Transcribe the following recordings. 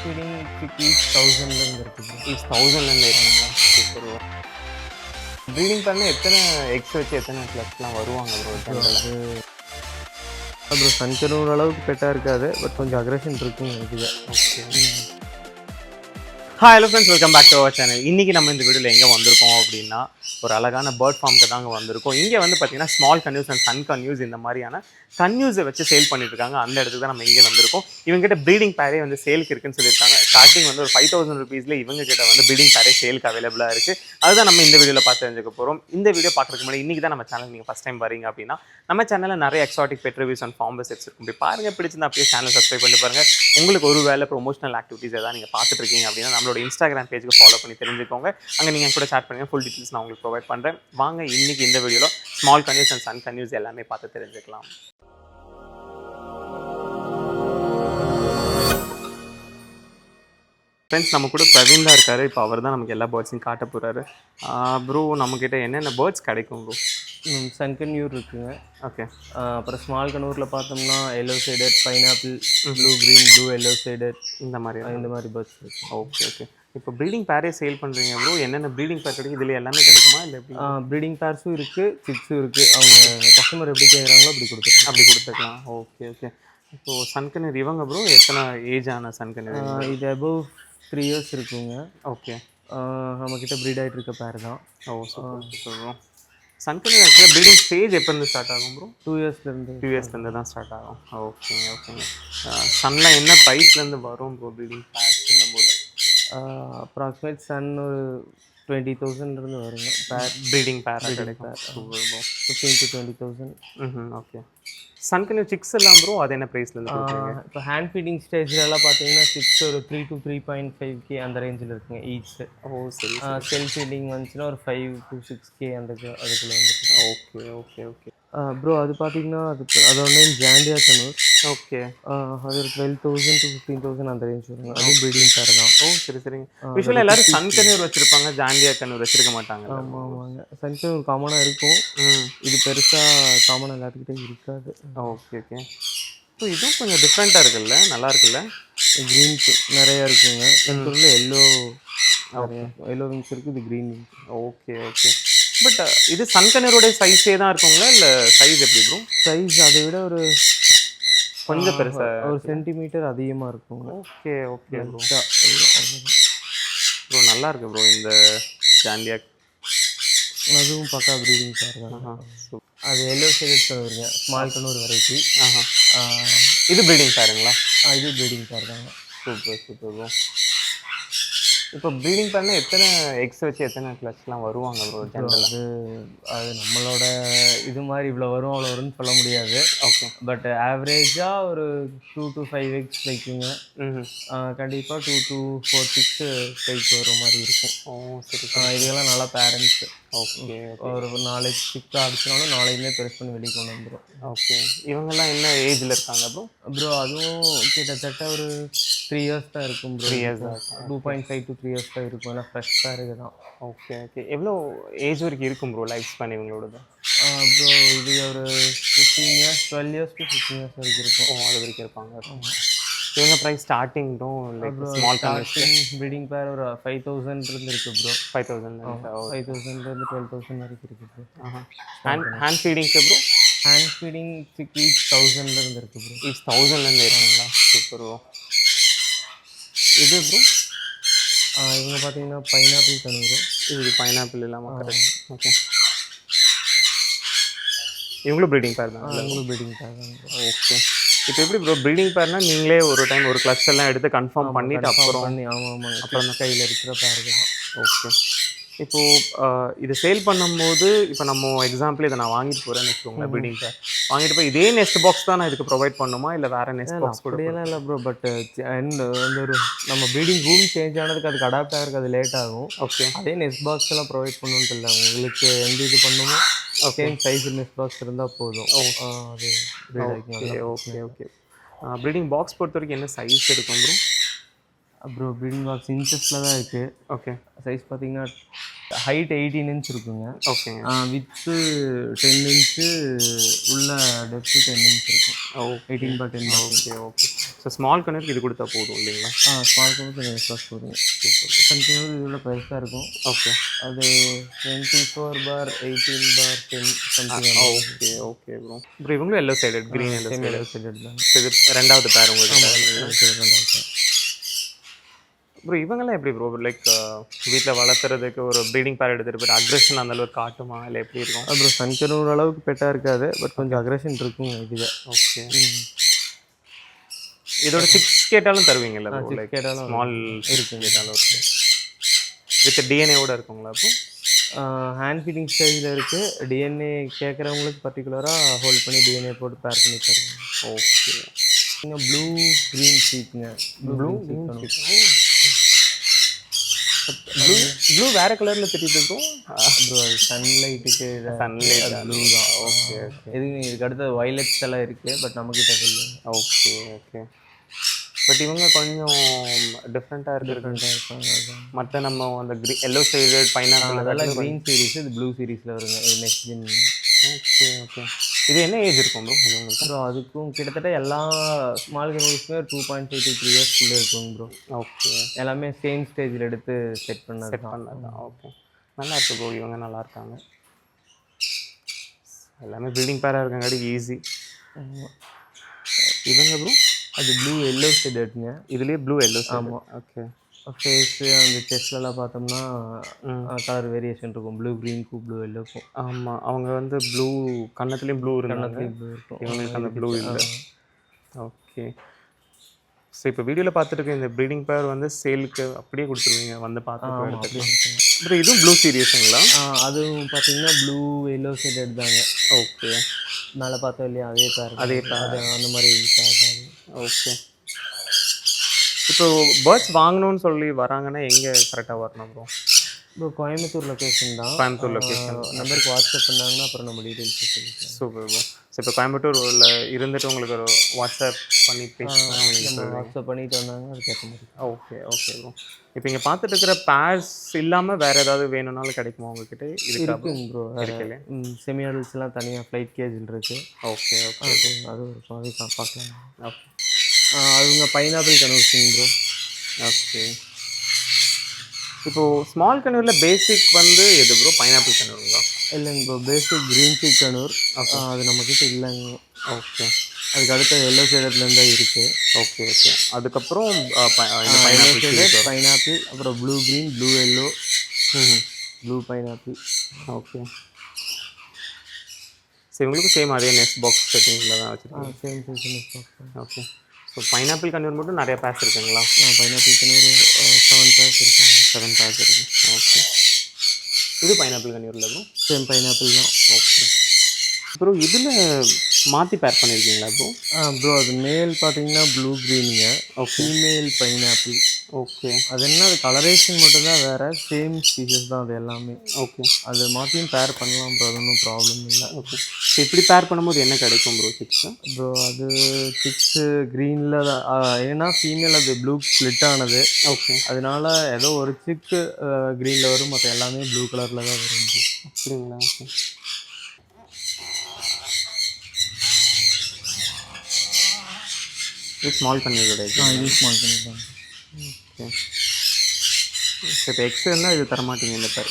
Feeding each 1000லேருந்து இருக்குது. Each 1000லேருந்து இருக்குங்களா? Super bro. Breeding பண்ண எத்தனை எக்ஸ் வச்சு எத்தனை ப்ளஸ்லாம் வருவாங்க ப்ரோ ஜென்ரலாக? அது ப்ரோ சன்கன் ஓரளவுக்கு பெட்டாக இருக்காது, பட் கொஞ்சம் அக்ரெஷன் இருக்குன்னு நினைக்குது. Okay. Hi hello friends, welcome back to our channel. இன்றைக்கி நம்ம இந்த வீடியோவில் எங்கே வந்திருக்கோம் அப்படின்னா, ஒரு அழகான பேர்ட் ஃபார்முக்கு தாங்க வந்திருக்கோம். இங்கே வந்து பார்த்திங்கன்னா ஸ்மால் கன்யூஸ் அண்ட் சன் கன்யூஸ் இந்த மாதிரியான கன்யூஸை வச்சு சேல் பண்ணிட்டு இருக்காங்க. அந்த இடத்துக்கு தான் நம்ம இங்கே வந்திருக்கோம். இவங்ககிட்ட ப்ரீடிங் பேரே வந்து சேலுக்கு இருக்குன்னு சொல்லியிருக்காங்க. ஸ்டார்டிங் வந்து ஒரு 5000 ருபீஸில் இவங்க கிட்ட வந்து ப்ரீடிங் பேரே சேலுக்கு அவைலபிளாக இருக்குது. அதுதான் நம்ம இந்த வீடியோவில் பார்த்து தெரிஞ்சுக்க போகிறோம். இந்த வீடியோ பார்க்குறதுக்கு முன்னாடி இன்றைக்கி தான் நம்ம சேனல் நீங்கள் ஃபஸ்ட் டைம் வரீங்க அப்படின்னா, நம்ம சேனலில் நிறைய exotic pet reviews and farm visits இருக்கும். இப்படி பாருங்கள், பிடிச்சிருந்தா அப்படியே சேனல் சப்ஸ்கிரைப் பண்ணி பாருங்கள். உங்களுக்கு ஒரு வேலை ப்ரொமோஷனல் ஆக்டிவிட்டீஸ் எதாவது நீங்கள் பார்த்துட்டு இருக்கீங்க அப்படின்னா நம்மளோட இன்ஸ்டாகிராம் பேஜுக்கு ஃபாலோ பண்ணி தெரிஞ்சுக்கோங்க. அங்கே நீங்கள் கூட சேட் பண்ணுங்கள். ஃபுல் டீட்டெயில்ஸ் நான் உங்களுக்கு ப்ரொவைட் பண்ணுறேன். வாங்க இன்றைக்கி இந்த வீடியோவில் ஸ்மால் கன்யூஸ் அண்ட் சன் கன்யூஸ் எல்லாமே பார்த்து தெரிஞ்சுக்கலாம். ஃப்ரெண்ட்ஸ், நம்ம கூட பிரவீன் தான் இருக்காரு. இப்போ அவர் தான் நமக்கு எல்லா பேர்ட்ஸையும் காட்ட போகிறாரு. ப்ரோ, நம்மக்கிட்ட என்னென்ன பேர்ட்ஸ் கிடைக்கும் ப்ரோ? சன் கன்யூர் இருக்குங்க. ஓகே. அப்புறம் ஸ்மால் கன்யூரில் பார்த்தோம்னா yellow sided, pineapple, blue green, blue yellow sided, இந்த மாதிரி பேர்ட்ஸ் இருக்குது. Okay okay. இப்போ ப்ரீடிங் பேரே சேல் பண்ணுறீங்க ப்ரோ, என்னென்ன ப்ரீடிங் பேர் கிடைக்கும்? இதில் எல்லாமே கிடைக்குமா இல்லை எப்படி? ப்ரீடிங் பேர்ஸும் இருக்குது, சிக்ஸும் இருக்குது. அவங்க கஸ்டமர் எப்படி கேட்குறாங்களோ அப்படி கொடுத்துக்கலாம். Okay okay. இப்போது சன்கன்யூர் இவங்க ப்ரோ எத்தனை ஏஜ் ஆன சன்கன்யூர்? இது அபவ் 3 இயர்ஸ் இருக்குங்க. ஓகே. நம்மக்கிட்ட ப்ரீட் ஆகிட்டு இருக்க பேர் தான். Super bro. சன்கன்யூர் ஆக்சுவலாக ப்ரீடிங் ஸ்டேஜ் எப்போருந்து ஸ்டார்ட் ஆகும் ப்ரோ? 2 இயர்ஸ்லேருந்து தான் ஸ்டார்ட் ஆகும். ஓகேங்க ஓகேங்க. சன்லாம் என்ன ப்ரைஸ்லேருந்து வரும் ப்ரோ ப்ரீடிங் பேர்ஸ்ங்கும் போது? அப்ராக்சிமேட் சன் ஒரு 20,000 வருங்க. ப்ரீடிங் பேர் கிடைக்கும். 15 to 20,000. ஓகே. சன்கன்யூர் சிக்ஸ் எல்லாம் ப்ரோ அது என்ன ப்ரைஸ்லேருந்து கொடுக்குறீங்க? இப்போ ஹேண்ட் ஃபீடிங் ஸ்டேஜ்லலாம் பார்த்தீங்கன்னா சிக்ஸ் ஒரு 3 to 3.5K அந்த ரேஞ்சில் இருக்குங்க ஈச். சரி. செல்ஃப் ஃபீடிங் வந்துச்சுன்னா ஒரு 5 to 6K அதுக்குள்ளே வந்துருக்கு. Okay okay okay. ப்ரோ அது பார்த்தீங்கன்னா அதோட நேம் ஜாண்டியா கனூர். ஓகே. அது ஒரு 12,000 to 15,000 அந்த ரேஞ்ச் வருங்க. அதுவும் ப்ரீடிங் பேர் தான். சரிங்க. யூஸ்வலாக எல்லாரும் சன் கன்யூர் வச்சுருப்பாங்க, ஜாண்டியா கன்யூர் வச்சுருக்க மாட்டாங்க. ஆமாங்க. சன் கன்யூர் காமனாக இருக்கும். இது பெருசாக காமனாக எல்லாத்துக்கிட்டே இருக்காது. Okay okay. ஸோ இதுவும் கொஞ்சம் டிஃப்ரெண்ட்டாக இருக்குல்ல, நல்லா இருக்குல்ல. க்ரீன் நிறையா இருக்குங்க. கன்யூரில் எல்லோ விங்ஸ் இருக்குது, இது green wings. Okay okay. But இது சன்கன்யூரோட சைஸே தான் இருக்குங்களா இல்லை சைஸ் எப்படி ப்ரோ? சைஸ் அதை விட ஒரு கொஞ்சம் பெருசாக ஒரு சென்டிமீட்டர் அதிகமாக இருக்குங்க. Okay okay bro. நல்லா இருக்கு ப்ரோ இந்த ஜாண்டியா. அதுவும் பக்கா ப்ரீடிங் பேர் தான். அது எல்லோ சைடட் கனூருங்க, ஸ்மால் கனூர் வெரைட்டி. இது ப்ரீடிங் பேருங்களா? இது ப்ரீடிங் பேர் தாங்க. Super bro. இப்போ ப்ரீடிங் பண்ணால் எத்தனை எக்ஸ் வச்சு எத்தனை கிளச்லாம் வருவாங்க ப்ரோ ஜென்ரலாக? அது நம்மளோட இது மாதிரி இவ்வளோ வரும் அவ்வளோ வரும்னு சொல்ல முடியாது. ஓகே. பட் ஆவரேஜாக ஒரு 2 to 5 எக்ஸ் வைக்குங்க. கண்டிப்பாக 2 to 4 6 கைக்கு வர மாதிரி இருக்கும். சரி. இதுக்கெல்லாம் நல்லா பேரண்ட்ஸ். ஓகே. ஒரு நாளைக்கு சிக்காக அடிச்சினாலும் நாளைக்குமே பெருசு பண்ணி வெளியே கொண்டு வந்துடும். ஓகே. இவங்கெல்லாம் என்ன ஏஜில் இருக்காங்க ப்ரோ அதுவும் கிட்டத்தட்ட ஒரு 3 இயர்ஸ் தான் இருக்கும் ப்ரோ. 3 இயர்ஸ் தான். 2.5 to 3 இயர்ஸ் தான் இருக்கும். ஏன்னா ஃப்ரெஷ் பேருக்கு தான். Okay okay. எவ்வளோ ஏஜ் வரைக்கும் இருக்கும் ப்ரோ லைஃப் ஸ்பேன் இவங்களோடது? ப்ரோ இது ஒரு 15 இயர்ஸ் 12 இயர்ஸ் to 15 இயர்ஸ் வரைக்கும் இருக்கும். அது வரைக்கும் இருப்பாங்க. இவங்க ப்ரைஸ் ஸ்டார்டிங்டும் like small starting breeding pair ஒரு 5,000 இருக்குது ப்ரோ. 5,000 5,000 12,000 வரைக்கும் இருக்குது ப்ரோ. ஹேண்ட் ஃபீடிங்க்கு ப்ரோ? ஹேண்ட் ஃபீடிங் ஈச் 1000 இருக்குது ப்ரோ. ஈச் 1000 இருக்குங்களா? Super bro. இது ப்ரோ இவங்க பார்த்தீங்கன்னா பைனாப்பிள் கனூர். இது பைனாப்பிள் இல்லாமல் கரெக்ட். ஓகே. இவங்களும் ப்ரீடிங் பேர் தான்? இவங்களும் ப்ரீடிங் பேர் தான். ஓகே. இப்போ எப்படி ப்ரோ ப்ரீடிங் பேர்னால் நீங்களே ஒரு டைம் ஒரு கிளச் எல்லாம் எடுத்து கன்ஃபார்ம் பண்ணிவிட்டு அப்புறம் ஆமாம் அப்புறம் அந்த கையில் இருக்கிற பேருக்கு தான். ஓகே. இப்போது இது சேல் பண்ணும்போது இப்போ நம்ம எக்ஸாம்பிள் இதை நான் வாங்கிட்டு போகிறேன்னு வச்சுக்கோங்களேன், ப்ரீடிங் பேர் வாங்கிட்டு போய் இதே நெஸ்ட் பாக்ஸ் தான் நான் இதுக்கு ப்ரொவைட் பண்ணுமா இல்லை வேறு நெஸ்ட் பாக்ஸ் கூட? அப்படியெல்லாம் இல்லை ப்ரோ. பட் வந்து ஒரு நம்ம ப்ரீடிங் ரூம் சேஞ்ச் ஆனதுக்கு அதுக்கு அடாப்ட் ஆகிறதுக்கு அது லேட் ஆகும். ஓகே. அதே நெஸ்ட் பாக்ஸ் எல்லாம் ப்ரொவைட் பண்ணணுன்ட்டு இல்லை. உங்களுக்கு எந்த இது பண்ணுமோ சேம் சைஸ் நெஸ்ட் பாக்ஸ் இருந்தால் போதும். அது ஓகே ஓகே. ப்ரீடிங் பாக்ஸ் பொறுத்த வரைக்கும் என்ன சைஸ் இருக்கும் ப்ரோ? ப்ரோ ப்ரீடிங் பாக்ஸ் இன்ச்சஸில் தான் இருக்குது. ஓகே. சைஸ் பார்த்தீங்கன்னா ஹைட் 18 இன்ச் இருக்குங்க. ஓகேங்க. வித்து 10 இன்ச்சு, உள்ள டெப்த்து 10 இன்ச் இருக்கும். 18/10. Okay okay. ஸோ ஸ்மால் கன்யூருக்கு இது கொடுத்தா போதும் இல்லைங்களா? ஸ்மால் கன்யூர் கொஞ்சம் எக்ஸ்ட்ரா போதுங்க. கன்யூர் இதோட பெருசாக இருக்கும். ஓகே. அது 24/18/10 something. Okay okay bro. Bro இவங்களும் yellow sided, green yellow same sided. Yellow sided தான். இது ரெண்டாவது பேர் உங்களுக்கு. ரெண்டாவது. ப்ரோ இவங்கெல்லாம் எப்படி ப்ரோ, லைக் வீட்டில் வளர்த்துறதுக்கு ஒரு ப்ரீடிங் பேர் எடுத்துகிட்டு போய்ட்டு அக்ரெஷன் அந்த அளவுக்கு காட்டுமா இல்லை எப்படி இருக்கும்? அப்புறம் சன்கனூர் அளவுக்கு பெட்டாக இருக்காது, பட் கொஞ்சம் அக்ரெஷன் இருக்குங்க இதுவே. ஓகே. இதோட 6 கேட்டாலும் தருவீங்கல்ல ப்ரோ? 6 கேட்டாலும் ஸ்மால் இருக்கு கேட்டாலும் இருக்கு. வித் டிஎன்ஏவோட இருக்குங்களா அப்போ? ஹேண்ட் ஃபீடிங் ஸ்டேஜில் இருக்குது. டிஎன்ஏ கேட்குறவங்களுக்கு பர்டிகுலராக ஹோல்ட் பண்ணி டிஎன்ஏ போட்டு பேர் பண்ணி தருவோம். ஓகே. நீங்கள் ப்ளூ க்ரீன் சீக்குங்க. ப்ளூ வேறு கலரில் தெரியுது ப்ரோ. ப்ரோ அது சன்லைட்டுக்கு சன்லைட் ப்ளூ தான். ஓகே. எதுங்க இதுக்கு அடுத்து வயலட்ஸ் எல்லாம் இருக்குது, பட் நம்மக்கிட்ட இல்லை. Okay okay. பட் இவங்க கொஞ்சம் டிஃப்ரெண்ட்டாக இருப்பாங்க. மற்ற நம்ம அந்த எல்லோ சைடட் பைனாப்பிள் அதெல்லாம் க்ரீன் சீரீஸ், இது ப்ளூ சீரீஸில் வருங்க. இது நெக்ஸ்ட் ஜென். Okay okay. இது என்ன ஏஜ் இருக்கும் ப்ரோ இது உங்களுக்கு? ப்ரோ அதுக்கும் கிட்டத்தட்ட எல்லா ஸ்மால் கன்யூஸ்மே 2.5 to 3 இயர்ஸ்க்குள்ளே இருக்குங்க ப்ரோ. ஓகே. எல்லாமே சேம் ஸ்டேஜில் எடுத்து செட் பண்ணது தான். ஓகே, நல்லா இருக்கு ப்ரோ. இவங்க நல்லா இருக்காங்க. எல்லாமே ப்ரீடிங் பேராக இருக்கங்காட்டி ஈஸி. இவங்க ப்ரோ அது ப்ளூ எல்லோ ஷேடுங்க. இதுலேயே ப்ளூ எல்லோ. ஆமாம். ஓகே. ஃபேஸு அந்த செஸ்ட்லலாம் பார்த்தோம்னா கலர் வேரியேஷன் இருக்கும். ப்ளூ க்ரீனுக்கும் ப்ளூ எல்லோக்கும். ஆமாம், அவங்க வந்து ப்ளூ கன்னத்துலேயும் ப்ளூ இருந்தாங்க, ப்ளூ இருக்கும். இவங்களுக்கு அந்த ப்ளூ இல்லை. ஓகே. ஸோ இப்போ வீடியோவில் பார்த்துருக்க இந்த ப்ரீடிங் பேர் வந்து சேலுக்கு அப்படியே கொடுத்துருவீங்க வந்து பார்த்து எடுத்துக்கலாம். அப்புறம் இதுவும் ப்ளூ சீரியஸுங்களா? அதுவும் பார்த்தீங்கன்னா ப்ளூ எல்லோ ஷேடட் தாங்க. ஓகே. மேலே பார்த்தோம் இல்லையா, அதே பேர். அதே பேர் அந்த மாதிரி பேர் தான். ஓகே. இப்போ பேர்ட்ஸ் வாங்கணும்னு சொல்லி வராங்கன்னா எங்கே கரெக்டாக வரணும் ப்ரோ? இப்போ கோயம்புத்தூர் லொக்கேஷன் தான். கோயம்புத்தூர் லொக்கேஷன் நம்பருக்கு வாட்ஸ்அப் பண்ணாங்கன்னா அப்புறம் நம்ம டீட்டெயில்ஸ் சொல்லிக்கலாம். Super bro. ஸோ இப்போ கோயம்புத்தூரில் இருந்துட்டு உங்களுக்கு ஒரு வாட்ஸ்அப் பண்ணி நம்ம வாட்ஸ்அப் பண்ணிட்டு வந்தாங்க அதுக்கேற்ற மாதிரி. Okay okay bro. இப்போ இங்கே பார்த்துட்டு இருக்கிற பேர்ஸ் இல்லாமல் வேறு ஏதாவது வேணும்னாலும் கிடைக்குமா உங்ககிட்ட? இருக்குங்க ப்ரோ. இருக்குல்ல செமி அடல்ட்ஸ்லாம் தனியாக ஃப்ளைட் கேஜில் இருக்குது. Okay okay. அது ஒரு பாதி பார்க்கலாம். ஓகே. அதுங்க பைனாப்பிள் கன்வர்ஷன் ப்ரோ. ஓகே. இப்போது ஸ்மால் கனூரில் பேசிக் வந்து எது ப்ரோ? பைனாப்பிள் கனூருங்களா? இல்லைங்க ப்ரோ, பேசிக் க்ரீன் சீக் கனூர். அது நம்மக்கிட்ட இல்லைங்க. ஓகே. அதுக்கு அடுத்த எல்லோ ஷேடட்லேருந்து தான் இருக்குது. Okay okay. அதுக்கப்புறம் பைனாப்பிள், அப்புறம் blue green, blue yellow, blue pineapple. Okay. So இவங்களுக்கும் சேம் அதே நெஸ்ட் பாக்ஸ் செட்டிங்கில் தான் வச்சுருக்கோம். Same size nest box. Okay. So pineapple conure மட்டும் நிறைய பேர்ஸ் இருக்குங்களா? பைனாப்பிள் கன்யூர் 7 பேர்ஸ் இருக்குங்க. 7 பேர்ஸ் இருக்குது. ஓகே. இது பைனாப்பிள் கன்யூரில் ப்ரோ? சேம் பைனாப்பிள் தான். Okay bro. இதில் மாற்றி பேர் பண்ணியிருக்கீங்களா ப்ரோ? ப்ரோ அது மேல் பார்த்தீங்கன்னா ப்ளூ க்ரீனுங்க. Female pineapple. ஓகே. அது என்ன, அது கலரேஷன் மட்டும்தான் வேறு, சேம் ஸ்பீஷஸ் தான் அது எல்லாமே. ஓகே. அது மாற்றியும் பேர் பண்ணலாம் ப்ரோ, அது ஒன்றும் ப்ராப்ளம் இல்லை. ஓகே. ஸோ இப்படி பேர் பண்ணும்போது என்ன கிடைக்கும் ப்ரோ சிக்ஸு? ப்ரோ அது சிக்ஸு க்ரீனில் தான். ஏன்னா ஃபீமேல் அது ப்ளூ ஸ்ப்ளிட் ஆனது. ஓகே. அதனால ஏதோ ஒரு சிக்கு க்ரீனில் வரும், மற்ற எல்லாமே ப்ளூ கலரில் தான் வரும். அப்படிங்களா? ஓகே. இது ஸ்மால் கன்யூர் கிடையாது. இது ஸ்மால் கன்யூர் தான். ஓகே. இப்போ எக்ஸ் இருந்தால் இது தரமாட்டீங்க இந்த பேர்?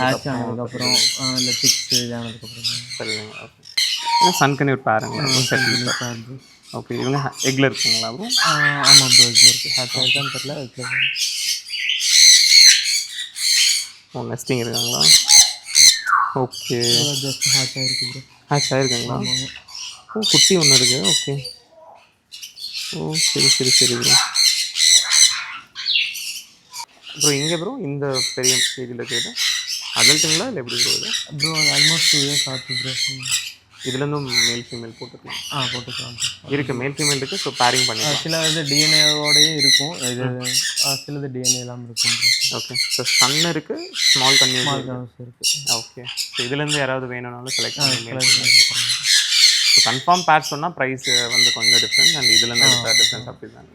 ஹேட்ச் ஆனதுக்கப்புறம் இல்லை சிக்ஸ் ஆனதுக்கப்புறம் சரிங்க. ஓகே. ஏன்னா சன் கன்யூர் பேருங்களா? பேர். ஓகே. இவங்க எக்கில் இருக்குங்களா ப்ரோ? ஆமாம் ப்ரோ, எக்கில் இருக்குது. ஹேட்ச் ஆகிருக்கான்னு தெரியல, எக்கில். ஓ, நெஸ்டிங் இருக்காங்களா? ஓகே. ஜஸ்ட் ஹேட்ச் ஆகிருக்கு ப்ரோ. ஹேட்ச் ஆகிருக்காங்களா? ஓ, குட்டி ஒன்று இருக்குது. ஓகே. ஓ சரி சரி சரி ப்ரோ. ப்ரோ இங்கே ப்ரோ இந்த பெரிய ஸ்டேஜில் கேட்டு அடல்ட்டுங்களா இல்லை எப்படி ப்ரோ? இது ப்ரோ அது ஆல்மோஸ்ட் 2 இயர்ஸ் ஆச்சு ப்ரோ. இதுலேருந்தும் மேல் ஃபீமேல் போட்டுக்கலாம்? போட்டுக்கலாம் இருக்குது, மேல் ஃபீமேல் இருக்குது. ஸோ பேரிங் பண்ணிக்கலாம். சில இது டிஎன்ஏவோடையே இருக்கும், இது சிலது டிஎன்ஏ இல்லாமல் இருக்கும் ப்ரோ. ஓகே. ஸோ சன் இருக்குது, ஸ்மால் கன்யூஸ் இருக்குது. ஓகே. ஸோ இதுலேருந்து யாராவது வேணும்னாலும் செலக்ட் பண்ணி ஸோ கன்ஃபார்ம் பேர் சொன்னால் ப்ரைஸ் வந்து கொஞ்சம் டிஃப்ரெண்ட், அண்ட் இதுலேருந்து எடுத்த டிஃப்ரென்ஸ் அப்படி தான்.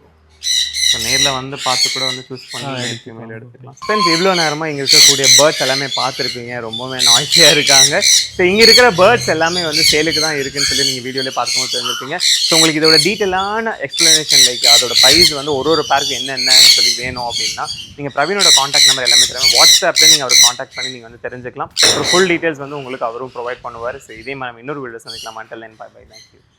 ஸோ நேரில் வந்து பார்த்து கூட வந்து சூஸ் பண்ணி ஃபீமேல் எடுத்துக்கலாம். ஃப்ரெண்ட்ஸ் இவ்வளோ நேரமாக இங்கே இருக்கக்கூடிய பேர்ட்ஸ் எல்லாமே பார்த்துருப்பீங்க, ரொம்பவே நாய்ஸியாக இருக்காங்க. ஸோ இங்கே இருக்கிற பேர்ட்ஸ் எல்லாமே வந்து சேலுக்கு தான் இருக்குன்னு சொல்லி நீங்கள் வீடியோவில் பார்க்கும்போது தெரிஞ்சிருப்பீங்க. ஸோ உங்களுக்கு இதோட டீட்டெயிலான எக்ஸ்ப்ளனேஷன் லைக் அதோட ப்ரைஸ் வந்து ஒரு பேருக்கு என்னென்னு சொல்லி வேணும் அப்படின்னா நீங்கள் பிரவீனோட காண்டாக்ட் நம்பர் எல்லாமே தருவேன். வாட்ஸ்அப்பில் நீங்கள் அவரை காண்டாக்ட் பண்ணி நீங்கள் வந்து தெரிஞ்சுக்கலாம். ஒரு ஃபுல் டீட்டெயில்ஸ் வந்து உங்களுக்கு அவரும் ப்ரொவைட் பண்ணுவார். ஸோ இதே மாதிரி இன்னொரு வீடியோ சந்திக்கலாம். until then bye bye, thank you.